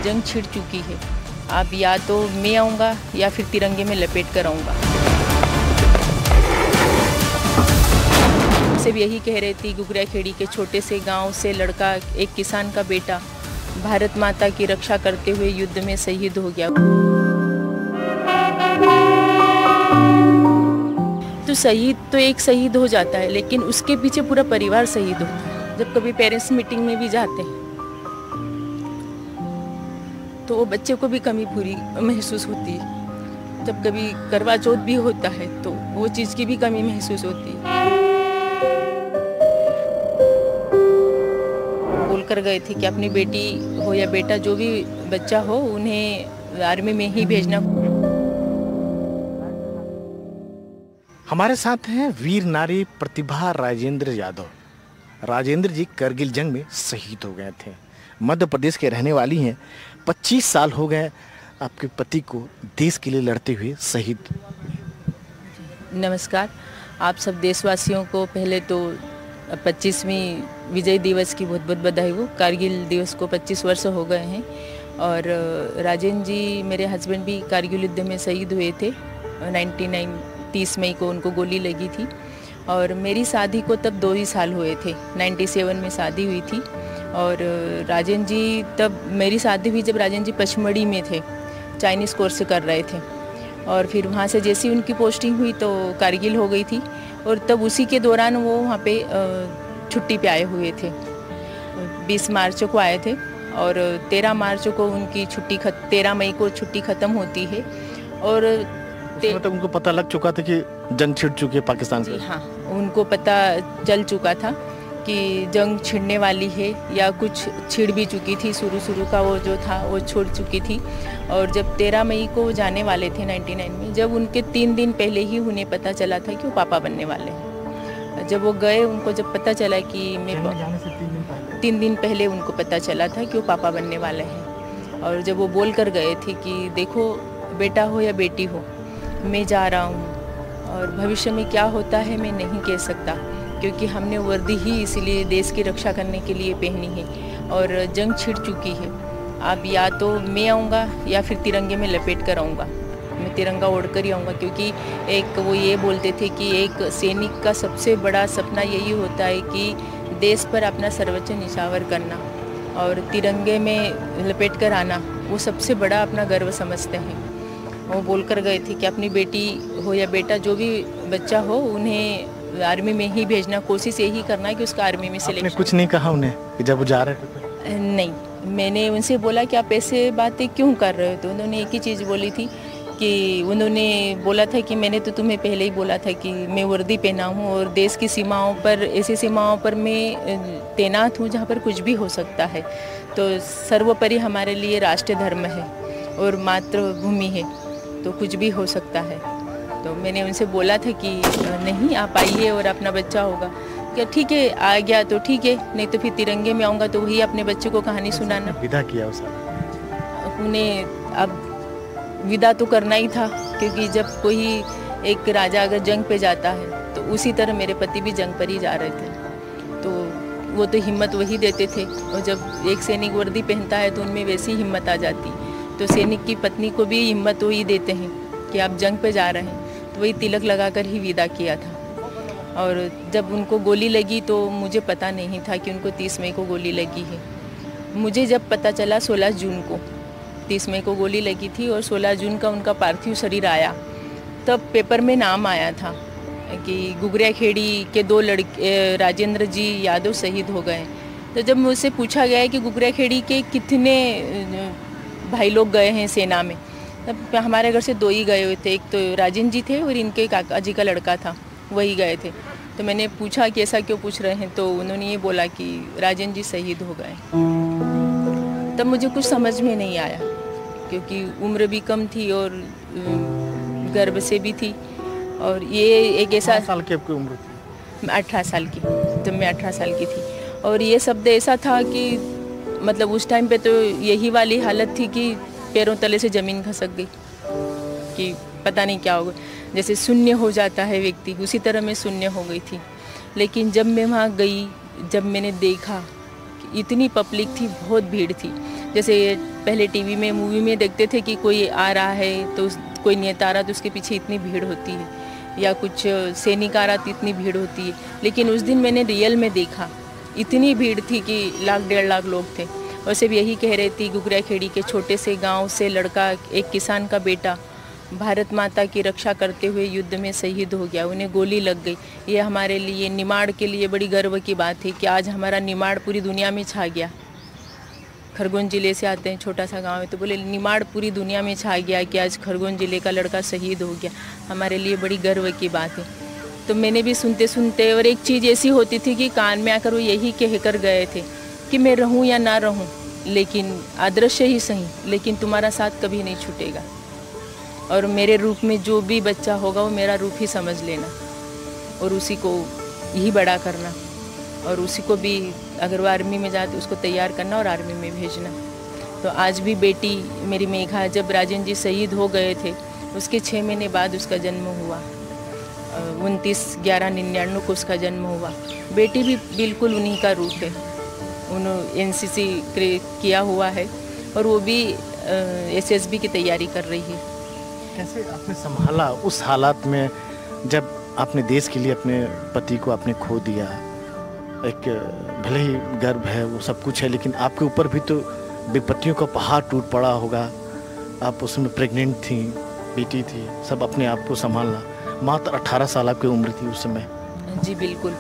जंग छिड़ चुकी है। अब या तो मैं आऊँगा या फिर तिरंगे में लपेट कर आऊँगा। सिर्फ यही कह रही थी, गुगरिया खेड़ी के छोटे से गांव से लड़का, एक किसान का बेटा भारत माता की रक्षा करते हुए युद्ध में शहीद हो गया। तो शहीद तो एक शहीद हो जाता है, लेकिन उसके पीछे पूरा परिवार शहीद होता है। जब कभी पेरेंट्स मीटिंग में भी जाते हैं तो वो बच्चे को भी कमी पूरी महसूस होती है। जब कभी करवा चौथ भी होता है तो वो चीज़ की भी कमी महसूस होती है। बोल कर गए थे कि अपनी बेटी हो या बेटा, जो भी बच्चा हो, उन्हें आर्मी में ही भेजना। हमारे साथ हैं वीर नारी प्रतिभा राजेंद्र यादव। राजेंद्र जी करगिल जंग में शहीद हो गए थे। मध्य प्रदेश के रहने वाली हैं। 25 साल हो गए आपके पति को देश के लिए लड़ते हुए शहीद। नमस्कार, आप सब देशवासियों को पहले तो 25वीं विजय दिवस की बहुत बहुत बधाई हो। कारगिल दिवस को 25 वर्ष हो गए हैं और राजेंद्र जी, मेरे हस्बैंड, भी कारगिल युद्ध में शहीद हुए थे। 30 मई को उनको गोली लगी थी और मेरी शादी को तब 2 ही साल हुए थे। 97 में शादी हुई थी और राजेंद्र जी, तब मेरी शादी हुई जब राजेंद्र जी पचमढ़ी में थे, चाइनीज़ कोर्स कर रहे थे और फिर वहाँ से जैसी उनकी पोस्टिंग हुई तो कारगिल हो गई थी और तब उसी के दौरान वो वहाँ पे छुट्टी पे आए हुए थे। 20 मार्च को आए थे और 13 मार्च को उनकी छुट्टी 13 मई को छुट्टी ख़त्म होती है और तो उनको पता लग चुका था कि जंग छिड़ चुकी है पाकिस्तान से। हाँ, उनको पता चल चुका था कि जंग छिड़ने वाली है या कुछ छिड़ भी चुकी थी। शुरू का वो जो था वो छोड़ चुकी थी और जब 13 मई को जाने वाले थे 99 में, जब उनके 3 दिन पहले ही उन्हें पता चला था कि वो पापा बनने वाले हैं। जब वो गए, उनको जब पता चला कि मैं 3 दिन पहले उनको पता चला था कि वो पापा बनने वाले हैं और जब वो बोल कर गए थे कि देखो बेटा हो या बेटी हो, मैं जा रहा हूँ और भविष्य में क्या होता है मैं नहीं कह सकता, क्योंकि हमने वर्दी ही इसलिए देश की रक्षा करने के लिए पहनी है और जंग छिड़ चुकी है। अब या तो मैं आऊँगा या फिर तिरंगे में लपेट कर आऊँगा। मैं तिरंगा ओढ़ कर ही आऊँगा, क्योंकि एक वो ये बोलते थे कि एक सैनिक का सबसे बड़ा सपना यही होता है कि देश पर अपना सर्वोच्च निछावर करना और तिरंगे में लपेट कर आना, वो सबसे बड़ा अपना गर्व समझते हैं। वो बोल कर गए थे कि अपनी बेटी हो या बेटा, जो भी बच्चा हो, उन्हें आर्मी में ही भेजना। कोशिश यही करना है कि उसका आर्मी में सिलेक्शन। आपने कुछ नहीं कहा उन्हें कि जब वो जा रहे थे? नहीं, मैंने उनसे बोला कि आप ऐसे बातें क्यों कर रहे हो, तो उन्होंने एक ही चीज़ बोली थी कि उन्होंने बोला था कि मैंने तो तुम्हें पहले ही बोला था कि मैं वर्दी पहना हूँ और देश की सीमाओं पर, ऐसी सीमाओं पर मैं तैनात हूँ जहाँ पर कुछ भी हो सकता है। तो सर्वोपरि हमारे लिए राष्ट्रीय धर्म है और मातृभूमि है, तो कुछ भी हो सकता है। तो मैंने उनसे बोला था कि नहीं, आप आइए और अपना बच्चा होगा। क्या ठीक है, आ गया तो ठीक है, नहीं तो फिर तिरंगे में आऊँगा तो वही अपने बच्चे को कहानी सुनाना। विदा किया उन्हें अब विदा तो करना ही था, क्योंकि जब कोई एक राजा अगर जंग पे जाता है तो उसी तरह मेरे पति भी जंग पर ही जा रहे थे। तो वो तो हिम्मत वही देते थे और जब एक सैनिक वर्दी पहनता है तो उनमें वैसी हिम्मत आ जाती। तो सैनिक की पत्नी को भी हिम्मत वही देते हैं कि आप जंग पे जा रहे हैं, तो वही तिलक लगाकर ही विदा किया था। और जब उनको गोली लगी तो मुझे पता नहीं था कि उनको 30 मई को गोली लगी है। मुझे जब पता चला 16 जून को, 30 मई को गोली लगी थी और 16 जून का उनका पार्थिव शरीर आया, तब पेपर में नाम आया था कि गुगरिया खेड़ी के 2 लड़के राजेंद्र जी यादव शहीद हो गए। तो जब मुझसे पूछा गया कि गुगरिया खेड़ी के कितने भाई लोग गए हैं सेना में, तब हमारे घर से 2 ही गए हुए थे। एक तो राजेंद्र जी थे और इनके काका जी का लड़का था, वही गए थे। तो मैंने पूछा कि ऐसा क्यों पूछ रहे हैं, तो उन्होंने ये बोला कि राजेंद्र जी शहीद हो गए। तब मुझे कुछ समझ में नहीं आया, क्योंकि उम्र भी कम थी और गर्भ से भी थी। और ये एक ऐसा, साल की आपकी उम्र थी? 18 साल की, जब मैं 18 साल की थी। और ये शब्द ऐसा था कि मतलब उस टाइम पे तो यही वाली हालत थी कि पैरों तले से ज़मीन खसक गई, कि पता नहीं क्या होगा, जैसे शून्य हो जाता है व्यक्ति, उसी तरह मैं शून्य हो गई थी। लेकिन जब मैं वहाँ गई, जब मैंने देखा कि इतनी पब्लिक थी, बहुत भीड़ थी। जैसे पहले टीवी में मूवी में देखते थे कि कोई आ रहा है तो कोई नेता आ रहा तो उसके पीछे इतनी भीड़ होती है, या कुछ सैनिक आ रहा तो इतनी भीड़ होती है। लेकिन उस दिन मैंने रियल में देखा, इतनी भीड़ थी कि 1,00,000-1.5 लाख लोग थे। और सिर्फ यही कह रही थी, गुगरा खेड़ी के छोटे से गांव से लड़का, एक किसान का बेटा भारत माता की रक्षा करते हुए युद्ध में शहीद हो गया, उन्हें गोली लग गई। ये हमारे लिए, निमाड़ के लिए बड़ी गर्व की बात है कि आज हमारा निमाड़ पूरी दुनिया में छा गया। खरगोन ज़िले से आते हैं, छोटा सा गांव है, तो बोले निमाड़ पूरी दुनिया में छा गया कि आज खरगोन ज़िले का लड़का शहीद हो गया, हमारे लिए बड़ी गर्व की बात है। तो मैंने भी सुनते सुनते, और एक चीज़ ऐसी होती थी कि कान में आकर वो यही कह कर गए थे कि मैं रहूं या ना रहूं, लेकिन अदृश्य ही सही, लेकिन तुम्हारा साथ कभी नहीं छूटेगा। और मेरे रूप में जो भी बच्चा होगा वो मेरा रूप ही समझ लेना, और उसी को यही बड़ा करना, और उसी को भी अगर वो आर्मी में जाए तो उसको तैयार करना और आर्मी में भेजना। तो आज भी बेटी मेरी मेघा, जब राजेंद्र जी शहीद हो गए थे उसके 6 महीने बाद उसका जन्म हुआ, 29/11/99 को उसका जन्म हुआ। बेटी भी बिल्कुल उन्हीं का रूप है, उन्होंने NCC किया हुआ है और वो भी SSB की तैयारी कर रही है। कैसे आपने संभाला उस हालात में जब आपने देश के लिए अपने पति को आपने खो दिया? एक भले ही गर्व है, वो सब कुछ है, लेकिन आपके ऊपर भी तो विपत्तियों का पहाड़ टूट पड़ा होगा। आप उसमें प्रेग्नेंट थी, बेटी थी, सब अपने आप को संभालना। मात्र 18 साल की उम्र थी उस समय। जी बिल्कुल,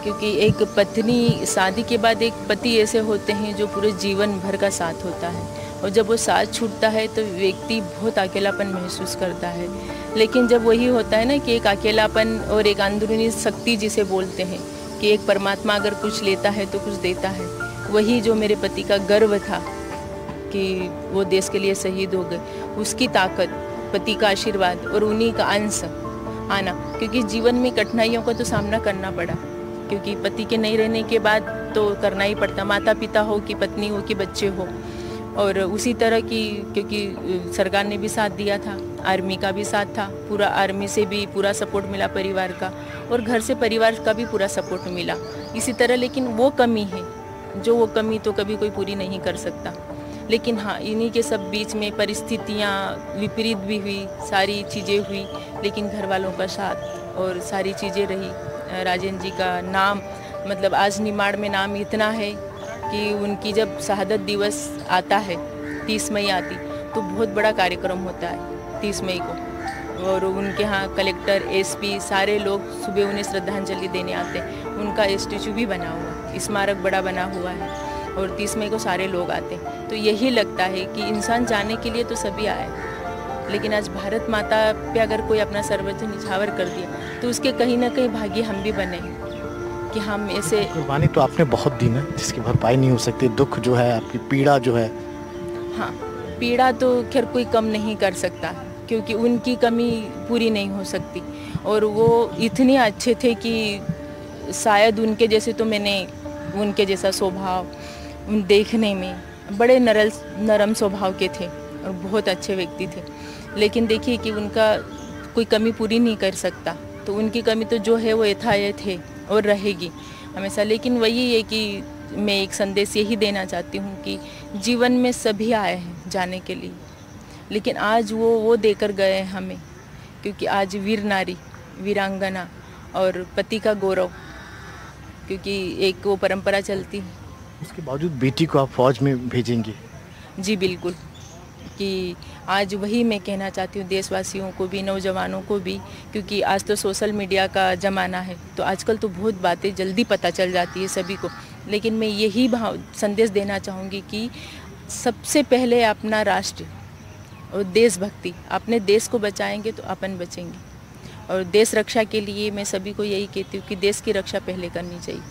क्योंकि एक पत्नी, शादी के बाद एक पति ऐसे होते हैं जो पूरे जीवन भर का साथ होता है, और जब वो साथ छूटता है तो व्यक्ति बहुत अकेलापन महसूस करता है। लेकिन जब वही होता है ना कि एक अकेलापन और एक अंदरूनी शक्ति जिसे बोलते हैं कि एक परमात्मा अगर कुछ लेता है तो कुछ देता है, वही जो मेरे पति का गर्व था कि वो देश के लिए शहीद हो गए, उसकी ताकत, पति का आशीर्वाद और उन्हीं का अंश आना। क्योंकि जीवन में कठिनाइयों का तो सामना करना पड़ा, क्योंकि पति के नहीं रहने के बाद तो करना ही पड़ता, माता पिता हो कि पत्नी हो कि बच्चे हो। और उसी तरह की, क्योंकि सरकार ने भी साथ दिया था, आर्मी का भी साथ था, पूरा आर्मी से भी पूरा सपोर्ट मिला परिवार का, और घर से परिवार का भी पूरा सपोर्ट मिला इसी तरह। लेकिन वो कमी है, जो वो कमी तो कभी कोई पूरी नहीं कर सकता। लेकिन हाँ, इन्हीं के सब बीच में परिस्थितियाँ विपरीत भी हुई, सारी चीज़ें हुई, लेकिन घर वालों का साथ और सारी चीज़ें रही। राजेंद्र जी का नाम, मतलब आज निमाड़ में नाम इतना है कि उनकी जब शहादत दिवस आता है, 30 मई आती, तो बहुत बड़ा कार्यक्रम होता है 30 मई को, और उनके यहाँ कलेक्टर, SP सारे लोग सुबह उन्हें श्रद्धांजलि देने आते हैं। उनका स्टैचू भी बना हुआ, स्मारक बड़ा बना हुआ है, और 30 मई को सारे लोग आते हैं। तो यही लगता है कि इंसान जाने के लिए तो सभी आए, लेकिन आज भारत माता पे अगर कोई अपना सर्वोच्च निछावर कर दिया तो उसके कहीं ना कहीं भाग्य हम भी बने कि हम ऐसे। कुर्बानी तो आपने बहुत दी ना, जिसकी भरपाई नहीं हो सकती। दुख जो है, आपकी पीड़ा जो है, हाँ, पीड़ा तो खैर कोई कम नहीं कर सकता, क्योंकि उनकी कमी पूरी नहीं हो सकती। और वो इतने अच्छे थे कि शायद उनके जैसे तो मैंने, उनके जैसा स्वभाव, उन देखने में बड़े नरम स्वभाव के थे और बहुत अच्छे व्यक्ति थे। लेकिन देखिए कि उनका कोई कमी पूरी नहीं कर सकता, तो उनकी कमी तो जो है वो यथायथ है और रहेगी हमेशा। लेकिन वही है कि मैं एक संदेश यही देना चाहती हूँ कि जीवन में सभी आए हैं जाने के लिए, लेकिन आज वो देकर गए हैं हमें, क्योंकि आज वीर नारी, वीरांगना और पति का गौरव, क्योंकि एक वो परंपरा चलती है। उसके बावजूद बेटी को आप फौज में भेजेंगे? जी बिल्कुल, कि आज वही मैं कहना चाहती हूँ देशवासियों को भी, नौजवानों को भी, क्योंकि आज तो सोशल मीडिया का ज़माना है, तो आजकल तो बहुत बातें जल्दी पता चल जाती है सभी को। लेकिन मैं यही संदेश देना चाहूँगी कि सबसे पहले अपना राष्ट्र और देशभक्ति, अपने देश को बचाएंगे तो अपन बचेंगे। और देश रक्षा के लिए मैं सभी को यही कहती हूँ कि देश की रक्षा पहले करनी चाहिए,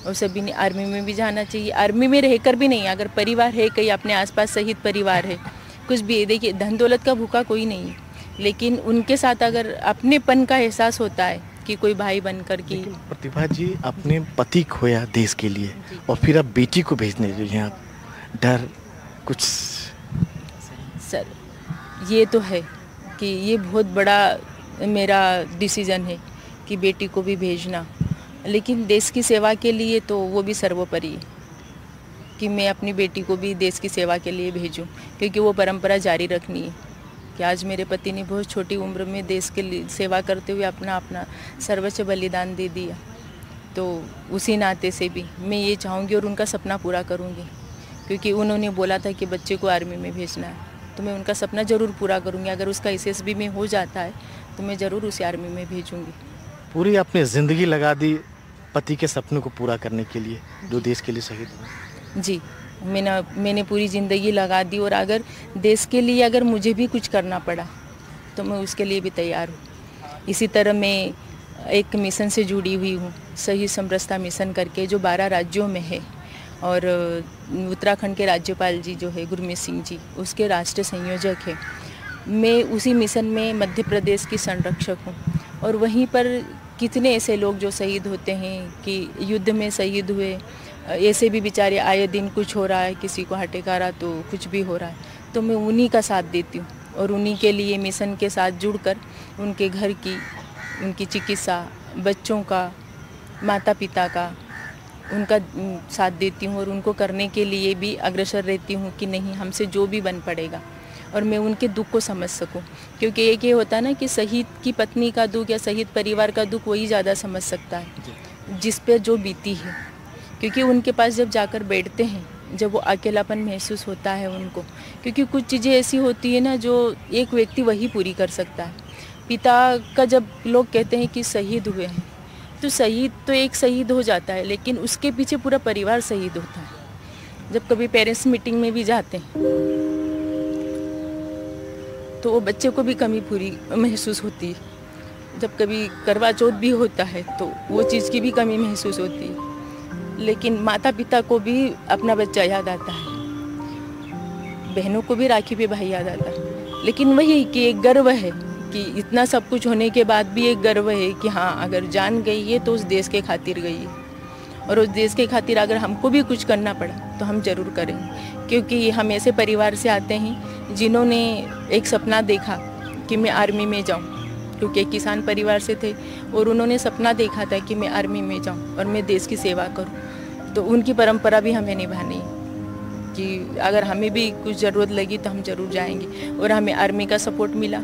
और सभी ने आर्मी में भी जाना चाहिए। आर्मी में रहकर भी नहीं, अगर परिवार है, कहीं अपने आसपास शहीद परिवार है, कुछ भी, देखिए धन दौलत का भूखा कोई नहीं है, लेकिन उनके साथ अगर अपनेपन का एहसास होता है कि कोई भाई बनकर की। प्रतिभा जी, अपने पति खोया देश के लिए और फिर अब बेटी को भेजने के लिए आप, डर कुछ? सर, ये तो है कि ये बहुत बड़ा मेरा डिसीज़न है कि बेटी को भी भेजना, लेकिन देश की सेवा के लिए तो वो भी सर्वोपरि है। कि मैं अपनी बेटी को भी देश की सेवा के लिए भेजूं, क्योंकि वो परंपरा जारी रखनी है कि आज मेरे पति ने बहुत छोटी उम्र में देश के लिए सेवा करते हुए अपना सर्वोच्च बलिदान दे दिया। तो उसी नाते से भी मैं ये चाहूँगी और उनका सपना पूरा करूँगी, क्योंकि उन्होंने बोला था कि बच्चे को आर्मी में भेजना है, तो मैं उनका सपना ज़रूर पूरा करूँगी। अगर उसका SSB में हो जाता है तो मैं ज़रूर उसे आर्मी में भेजूँगी। पूरी अपनी ज़िंदगी लगा दी पति के सपनों को पूरा करने के लिए, जो देश के लिए शहीद हुए। जी, मैंने पूरी ज़िंदगी लगा दी, और अगर देश के लिए अगर मुझे भी कुछ करना पड़ा तो मैं उसके लिए भी तैयार हूँ। इसी तरह मैं एक मिशन से जुड़ी हुई हूँ, शहीद समरसता मिशन करके, जो 12 राज्यों में है, और उत्तराखंड के राज्यपाल जी जो है गुरमीत सिंह जी, उसके राष्ट्रीय संयोजक है। मैं उसी मिशन में मध्य प्रदेश की संरक्षक हूँ, और वहीं पर कितने ऐसे लोग जो शहीद होते हैं कि युद्ध में शहीद हुए, ऐसे भी बेचारे आए दिन कुछ हो रहा है, किसी को हटेकारा तो कुछ भी हो रहा है, तो मैं उन्हीं का साथ देती हूँ, और उन्हीं के लिए मिशन के साथ जुड़कर उनके घर की, उनकी चिकित्सा, बच्चों का, माता पिता का, उनका साथ देती हूँ, और उनको करने के लिए भी अग्रसर रहती हूँ कि नहीं, हमसे जो भी बन पड़ेगा, और मैं उनके दुख को समझ सकूं। क्योंकि एक ये होता है ना कि शहीद की पत्नी का दुख या शहीद परिवार का दुख वही ज़्यादा समझ सकता है जिस पे जो बीती है, क्योंकि उनके पास जब जाकर बैठते हैं, जब वो अकेलापन महसूस होता है उनको, क्योंकि कुछ चीज़ें ऐसी होती है ना जो एक व्यक्ति वही पूरी कर सकता है। पिता का जब लोग कहते हैं कि शहीद हुए हैं, तो शहीद तो एक शहीद हो जाता है, लेकिन उसके पीछे पूरा परिवार शहीद होता है। जब कभी पेरेंट्स मीटिंग में भी जाते हैं तो वो बच्चे को भी कमी पूरी महसूस होती है। जब कभी करवा चौथ भी होता है तो वो चीज़ की भी कमी महसूस होती है, लेकिन माता पिता को भी अपना बच्चा याद आता है, बहनों को भी राखी पे भाई याद आता है। लेकिन वही कि एक गर्व है कि इतना सब कुछ होने के बाद भी एक गर्व है कि हाँ, अगर जान गई है तो उस देश के खातिर गई है, और उस देश के खातिर अगर हमको भी कुछ करना पड़ा तो हम ज़रूर करेंगे। क्योंकि हम ऐसे परिवार से आते हैं जिन्होंने एक सपना देखा कि मैं आर्मी में जाऊं, क्योंकि एक किसान परिवार से थे, और उन्होंने सपना देखा था कि मैं आर्मी में जाऊं और मैं देश की सेवा करूं। तो उनकी परंपरा भी हमें निभानी है कि अगर हमें भी कुछ ज़रूरत लगी तो हम ज़रूर जाएंगे। और हमें आर्मी का सपोर्ट मिला,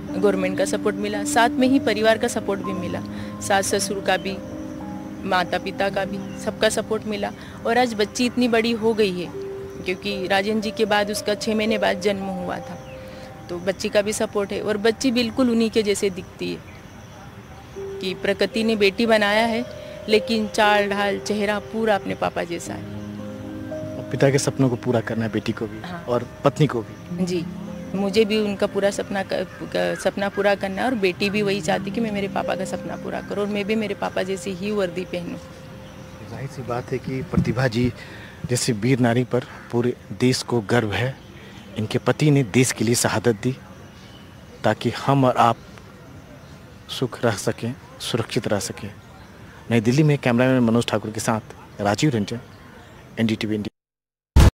गवर्नमेंट का सपोर्ट मिला, साथ में ही परिवार का सपोर्ट भी मिला, सास ससुर का भी, माता पिता का भी, सबका सपोर्ट मिला। और आज बच्ची इतनी बड़ी हो गई है, क्योंकि राजेंद्र जी के बाद उसका 6 महीने बाद जन्म हुआ था, तो बच्ची का भी सपोर्ट है। और बच्ची बिल्कुल उन्हीं के जैसे दिखती है कि प्रकृति ने बेटी बनाया है, लेकिन चाल ढाल चेहरा पूरा अपने पापा जैसा है। पिता के सपनों को पूरा करना है, बेटी को भी। हाँ। और पत्नी को भी। जी, मुझे भी उनका पूरा सपना पूरा करना है, और बेटी भी वही चाहती कि मैं मेरे पापा का सपना पूरा करूँ, और मैं भी मेरे पापा जैसी ही वर्दी पहनूँ। जाहिर सी बात है कि प्रतिभा जी जैसे वीर नारी पर पूरे देश को गर्व है। इनके पति ने देश के लिए शहादत दी ताकि हम और आप सुख रह सकें, सुरक्षित रह सकें। नई दिल्ली में कैमरामैन मनोज ठाकुर के साथ राजीव रंजन, NDTV इंडिया।